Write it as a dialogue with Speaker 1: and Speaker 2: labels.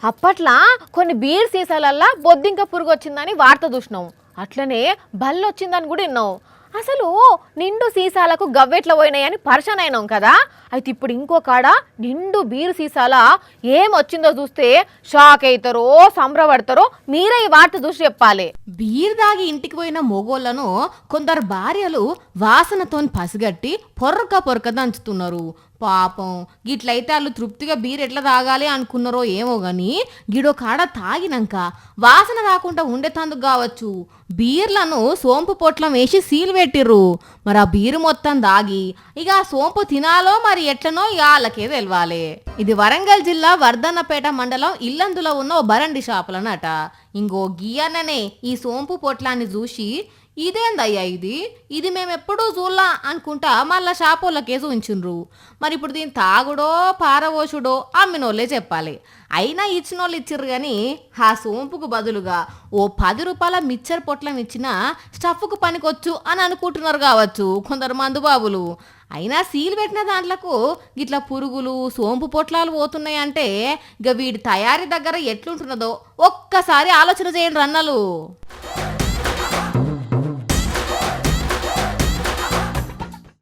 Speaker 1: అప్పట్లా కొన్ని బీర్ సీసాలల్లా బొద్దింక పురుగు వచ్చిందని వార్త చూసినాం. అట్లనే బల్లు వచ్చిందని కూడా విన్నాం. అసలు నిండు సీసాలకు గవ్వెట్ల పోయినాయని పరిశాన్ అయినాం కదా. అయితే ఇప్పుడు ఇంకో కాడ నిండు బీరు సీసాల ఏమొచ్చిందో చూస్తే షాక్ అవుతారో సంబరపడతారో మీరే ఈ వార్త చూసి చెప్పాలి.
Speaker 2: బీర్ దాగి ఇంటికి పోయిన మొగోళ్లను కొందరు భార్యలు వాసనతోని పసిగట్టి పొరక దంచుతున్నారు. పాపం గిట్లయితే వాళ్ళు తృప్తిగా బీర్ ఎట్లా తాగాలి అనుకున్నారో ఏమో గాని గిడో కాడ తాగినాక వాసన రాకుండా ఉండేతందుకు కావచ్చు బీర్లను సోంపు పొట్లం వేసి సీల్ పెట్టిర్రు. మరి ఆ బీరు మొత్తం దాగి ఇక ఆ సోంపు తినాలో మరి ఎట్లనో ఇక వాళ్ళకే తెలవాలి. ఇది వరంగల్ జిల్లా వర్ధన్నపేట మండలం ఇల్లందులో ఉన్న ఓ బరండి షాపులనట. ఇంకో గియ్యన్ననే ఈ సోంపు పొట్లాన్ని చూసి ఇదేందయ్యా ఇది మేమెప్పుడూ చూడలా అనుకుంటా మళ్ళా షాపోళ్ళకే చూయించుండ్రు. మరి ఇప్పుడు దీన్ని తాగుడో పారవోషుడో అమ్మినోళ్ళే చెప్పాలి. అయినా ఇచ్చినోళ్ళు ఇచ్చిర్రు కానీ ఆ సోంపుకు బదులుగా ఓ 10 రూపాయల మిక్చర్ పొట్లం ఇచ్చినా స్టఫ్కు పనికొచ్చు అని అనుకుంటున్నారు కావచ్చు కొందరు మందుబాబులు. అయినా సీల్ పెట్టిన దాంట్లకు గిట్లా పురుగులు సోంపు పొట్లాలు పోతున్నాయంటే ఇక వీడి తయారీ దగ్గర ఎట్లుంటున్నదో ఒక్కసారి ఆలోచన చేయండి రన్నలు.